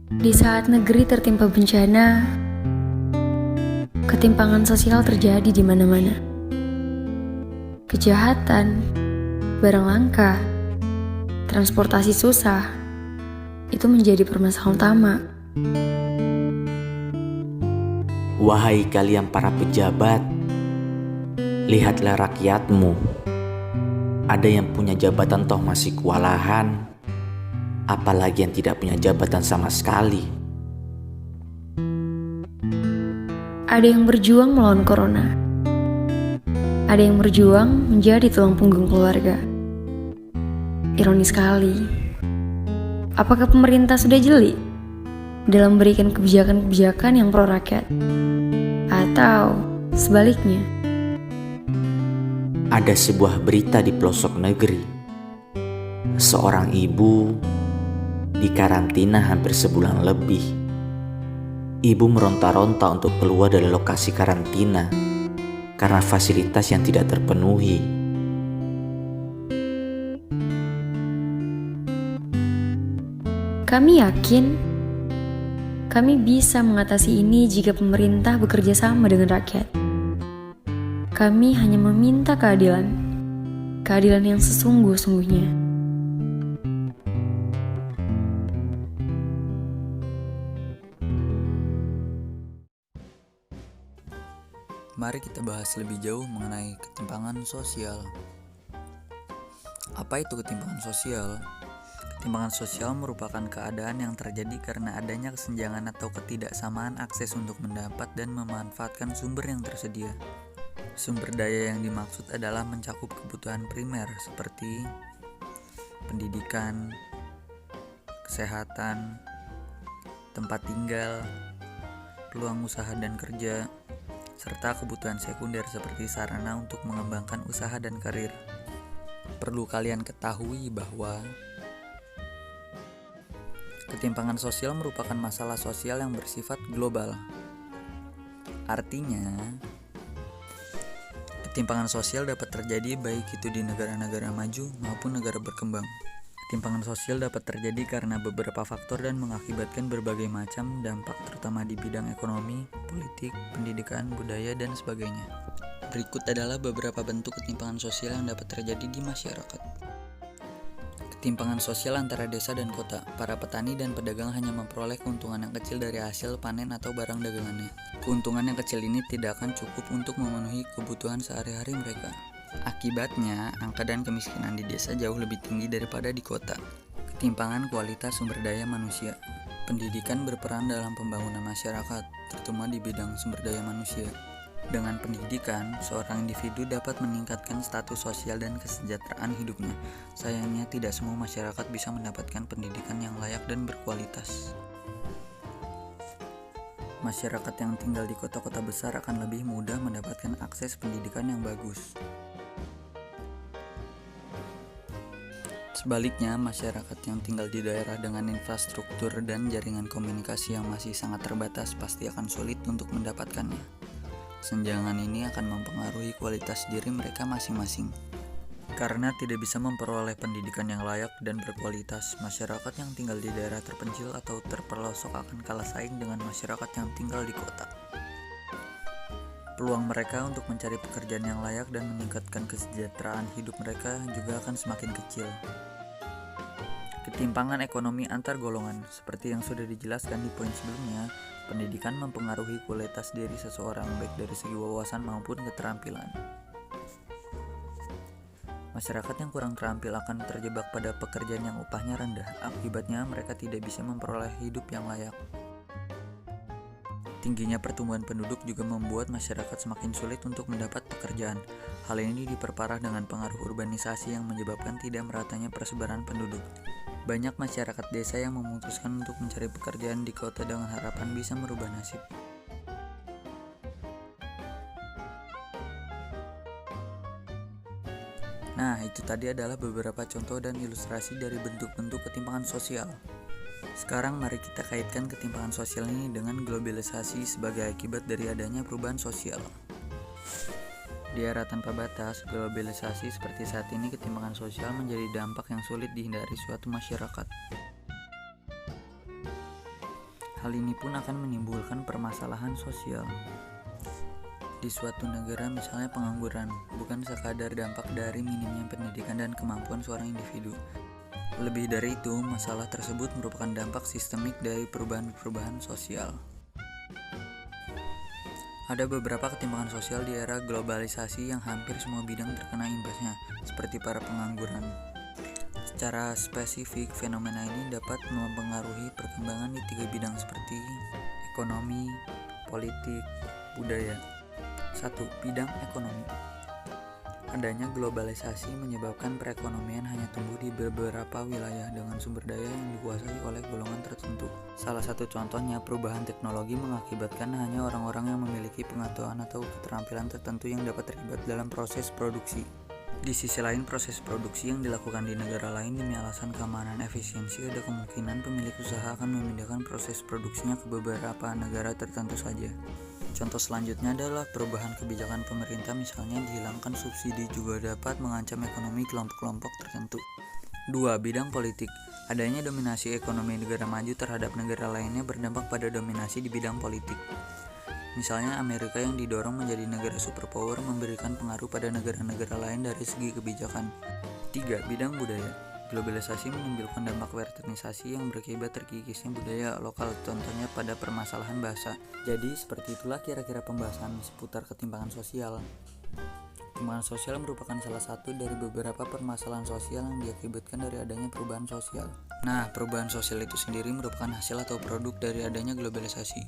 Di saat negeri tertimpa bencana, ketimpangan sosial terjadi di mana-mana. Kejahatan, barang langka, transportasi susah, itu menjadi permasalahan utama. Wahai kalian para pejabat, lihatlah rakyatmu. Ada yang punya jabatan toh masih kewalahan, apalagi yang tidak punya jabatan sama sekali. Ada yang berjuang melawan corona. Ada yang berjuang menjadi tulang punggung keluarga. Ironis sekali. Apakah pemerintah sudah jeli dalam memberikan kebijakan-kebijakan yang pro rakyat? Atau sebaliknya? Ada sebuah berita di pelosok negeri. Seorang ibu dikarantina hampir sebulan lebih. Ibu meronta-ronta untuk keluar dari lokasi karantina karena fasilitas yang tidak terpenuhi. Kami yakin kami bisa mengatasi ini jika pemerintah bekerja sama dengan rakyat. Kami hanya meminta keadilan yang sesungguh-sungguhnya. Mari kita bahas lebih jauh mengenai ketimpangan sosial. Apa itu ketimpangan sosial? Ketimpangan sosial merupakan keadaan yang terjadi karena adanya kesenjangan atau ketidaksamaan akses untuk mendapat dan memanfaatkan sumber yang tersedia. Sumber daya yang dimaksud adalah mencakup kebutuhan primer seperti pendidikan, kesehatan, tempat tinggal, peluang usaha dan kerja, serta kebutuhan sekunder seperti sarana untuk mengembangkan usaha dan karir. Perlu kalian ketahui bahwa ketimpangan sosial merupakan masalah sosial yang bersifat global. Artinya, ketimpangan sosial dapat terjadi baik itu di negara-negara maju maupun negara berkembang. Ketimpangan sosial dapat terjadi karena beberapa faktor dan mengakibatkan berbagai macam dampak terutama di bidang ekonomi, politik, pendidikan, budaya, dan sebagainya. Berikut adalah beberapa bentuk ketimpangan sosial yang dapat terjadi di masyarakat. Ketimpangan sosial antara desa dan kota. Para petani dan pedagang hanya memperoleh keuntungan yang kecil dari hasil panen atau barang dagangannya. Keuntungan yang kecil ini tidak akan cukup untuk memenuhi kebutuhan sehari-hari mereka. Akibatnya, angka dan kemiskinan di desa jauh lebih tinggi daripada di kota. Ketimpangan kualitas sumber daya manusia. Pendidikan berperan dalam pembangunan masyarakat, terutama di bidang sumber daya manusia. Dengan pendidikan, seorang individu dapat meningkatkan status sosial dan kesejahteraan hidupnya. Sayangnya, tidak semua masyarakat bisa mendapatkan pendidikan yang layak dan berkualitas. Masyarakat yang tinggal di kota-kota besar akan lebih mudah mendapatkan akses pendidikan yang bagus. Sebaliknya, masyarakat yang tinggal di daerah dengan infrastruktur dan jaringan komunikasi yang masih sangat terbatas pasti akan sulit untuk mendapatkannya. Kesenjangan ini akan mempengaruhi kualitas diri mereka masing-masing. Karena tidak bisa memperoleh pendidikan yang layak dan berkualitas, masyarakat yang tinggal di daerah terpencil atau terpelosok akan kalah saing dengan masyarakat yang tinggal di kota. Peluang mereka untuk mencari pekerjaan yang layak dan meningkatkan kesejahteraan hidup mereka juga akan semakin kecil. Ketimpangan ekonomi antar golongan. Seperti yang sudah dijelaskan di poin sebelumnya, pendidikan mempengaruhi kualitas diri seseorang baik dari segi wawasan maupun keterampilan. Masyarakat yang kurang terampil akan terjebak pada pekerjaan yang upahnya rendah. Akibatnya mereka tidak bisa memperoleh hidup yang layak. Tingginya pertumbuhan penduduk juga membuat masyarakat semakin sulit untuk mendapat pekerjaan. Hal ini diperparah dengan pengaruh urbanisasi yang menyebabkan tidak meratanya persebaran penduduk. Banyak masyarakat desa yang memutuskan untuk mencari pekerjaan di kota dengan harapan bisa merubah nasib. Nah, itu tadi adalah beberapa contoh dan ilustrasi dari bentuk-bentuk ketimpangan sosial. Sekarang mari kita kaitkan ketimpangan sosial ini dengan globalisasi sebagai akibat dari adanya perubahan sosial. Di era tanpa batas, globalisasi seperti saat ini, ketimpangan sosial menjadi dampak yang sulit dihindari suatu masyarakat. Hal ini pun akan menimbulkan permasalahan sosial. Di suatu negara misalnya pengangguran bukan sekadar dampak dari minimnya pendidikan dan kemampuan seorang individu. Lebih dari itu, masalah tersebut merupakan dampak sistemik dari perubahan-perubahan sosial. Ada beberapa ketimpangan sosial di era globalisasi yang hampir semua bidang terkena imbasnya, seperti para pengangguran. Secara spesifik, fenomena ini dapat mempengaruhi perkembangan di 3 bidang seperti ekonomi, politik, budaya. 1. Bidang ekonomi. Adanya globalisasi menyebabkan perekonomian hanya tumbuh di beberapa wilayah dengan sumber daya yang dikuasai oleh golongan tertentu. Salah satu contohnya, perubahan teknologi mengakibatkan hanya orang-orang yang memiliki pengetahuan atau keterampilan tertentu yang dapat terlibat dalam proses produksi. Di sisi lain, proses produksi yang dilakukan di negara lain demi alasan keamanan efisiensi, ada kemungkinan pemilik usaha akan memindahkan proses produksinya ke beberapa negara tertentu saja. Contoh selanjutnya adalah perubahan kebijakan pemerintah, misalnya dihilangkan subsidi juga dapat mengancam ekonomi kelompok-kelompok tertentu. 2. Bidang politik. Adanya dominasi ekonomi negara maju terhadap negara lainnya berdampak pada dominasi di bidang politik. Misalnya Amerika yang didorong menjadi negara superpower memberikan pengaruh pada negara-negara lain dari segi kebijakan. 3. Bidang budaya. Globalisasi menimbulkan dampak westernisasi yang berakibat terkikisnya budaya lokal, contohnya pada permasalahan bahasa. Jadi seperti itulah kira-kira pembahasan seputar ketimpangan sosial. Ketimpangan sosial merupakan salah satu dari beberapa permasalahan sosial yang diakibatkan dari adanya perubahan sosial. Nah, perubahan sosial itu sendiri merupakan hasil atau produk dari adanya globalisasi.